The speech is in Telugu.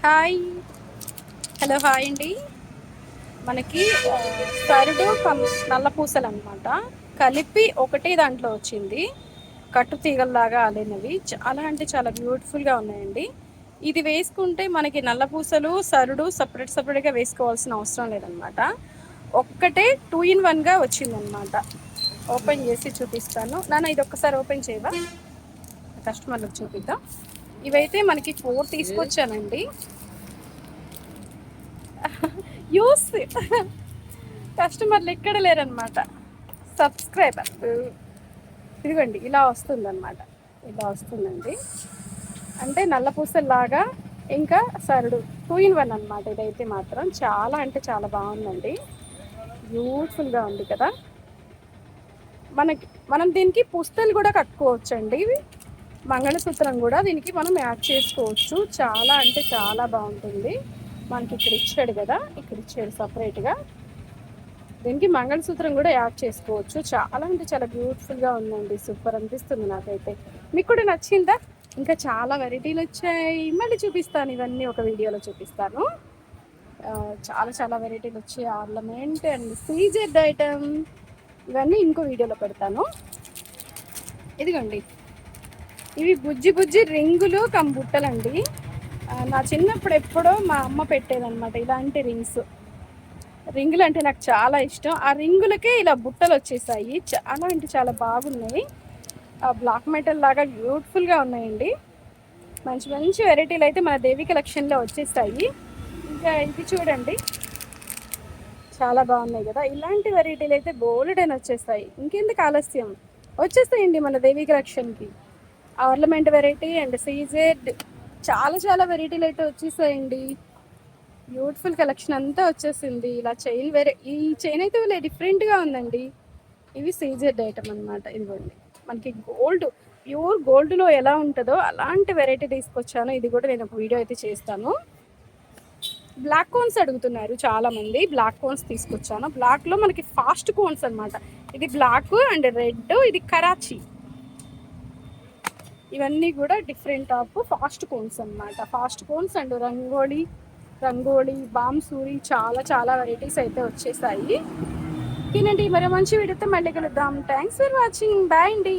హాయ్. హలో హాయ్ అండి. మనకి సరుడు నల్ల పూసలు అనమాట కలిపి ఒకటే దాంట్లో వచ్చింది. కట్టు తీగల్లాగా అల్లినవి చాలా అంటే చాలా బ్యూటిఫుల్గా ఉన్నాయండి. ఇది వేసుకుంటే మనకి నల్ల పూసలు సరుడు సపరేట్గా వేసుకోవాల్సిన అవసరం లేదనమాట. ఒక్కటే 2 in 1గా వచ్చిందనమాట. ఓపెన్ చేసి చూపిస్తాను. నాన్న ఇది ఒక్కసారి ఓపెన్ చేయవా, కస్టమర్లకు చూపిద్దాం. ఇవైతే మనకి 4 తీసుకొచ్చానండి. యూస్ కస్టమర్లు ఎక్కడ లేరనమాట, సబ్స్క్రైబర్. ఇదిగోండి ఇలా వస్తుందన్నమాట. ఇలా వస్తుందండి, అంటే నల్ల పూసల్లాగా ఇంకా సరుడు 2 in 1 అనమాట. ఇదైతే మాత్రం చాలా అంటే చాలా బాగుందండి, బ్యూటిఫుల్గా ఉంది కదా. మనం దీనికి పుస్తలు కూడా కట్టుకోవచ్చండి. మంగళసూత్రం కూడా దీనికి మనం యాడ్ చేసుకోవచ్చు. చాలా అంటే చాలా బాగుంటుంది. మనకి ఇక్కడ ఇచ్చాడు కదా, ఇక్కడ ఇచ్చాడు సపరేట్గా. దీనికి మంగళసూత్రం కూడా యాడ్ చేసుకోవచ్చు. చాలా అంటే చాలా బ్యూటిఫుల్గా ఉందండి, సూపర్ అనిపిస్తుంది నాకైతే. మీకు కూడా నచ్చిందా? ఇంకా చాలా వెరైటీలు వచ్చాయి, మళ్ళీ చూపిస్తాను. ఇవన్నీ ఒక వీడియోలో చూపిస్తాను. చాలా చాలా వెరైటీలు వచ్చాయి. ఆర్నమెంట్ అండ్ సీజెడ్ ఐటమ్, ఇవన్నీ ఇంకో వీడియోలో పెడతాను. ఇదిగోండి, ఇవి బుజ్జి బుజ్జి రింగులు బుట్టలండి. నా చిన్నప్పుడు ఎప్పుడో మా అమ్మ పెట్టేదన్నమాట ఇలాంటి రింగులు అంటే నాకు చాలా ఇష్టం. ఆ రింగులకే ఇలా బుట్టలు వచ్చేసాయి. చాలా అంటే చాలా బాగున్నాయి. బ్లాక్ మెటల్ లాగా బ్యూటిఫుల్గా ఉన్నాయండి. మంచి మంచి వెరైటీలు అయితే మన దేవి కలెక్షన్లో వచ్చేసాయి. ఇంకా ఇది చూడండి, చాలా బాగున్నాయి కదా. ఇలాంటి వెరైటీలు అయితే బోల్డ్ అని వచ్చేస్తాయి. ఇంకెందుకు ఆలస్యం, వచ్చేస్తాయండి మన దేవి కలెక్షన్కి. ఆర్నమెంట్ వెరైటీ అండ్ సీజెడ్ చాలా చాలా వెరైటీలు అయితే వచ్చేసాయండి. బ్యూటిఫుల్ కలెక్షన్ అంతా వచ్చేసింది. ఇలా చైన్ ఈ చైన్ అయితే వీళ్ళ డిఫరెంట్గా ఉందండి. ఇవి సీజెడ్ ఐటమ్ అనమాట. ఇదిగోండి, మనకి ప్యూర్ గోల్డ్లో ఎలా ఉంటుందో అలాంటి వెరైటీ తీసుకొచ్చాను. ఇది కూడా నేను ఒక వీడియో అయితే చేస్తాను. బ్లాక్ కోన్స్ అడుగుతున్నారు చాలామంది. బ్లాక్ కోన్స్ తీసుకొచ్చాను. బ్లాక్లో మనకి ఫాస్ట్ కోన్స్ అనమాట. ఇది బ్లాక్ అండ్ రెడ్, ఇది కరాచీ. ఇవన్నీ కూడా డిఫరెంట్ ఆఫ్ ఫాస్ట్ కోన్స్ అనమాట. ఫాస్ట్ కోన్స్ అండ్ రంగోళీ బాంసూరి, చాలా చాలా వెరైటీస్ అయితే వచ్చేసాయి. తినండి, మరో మంచి వీడియోతో మళ్ళీ కలుద్దాం. Thanks for watching. బాయ్ అండి.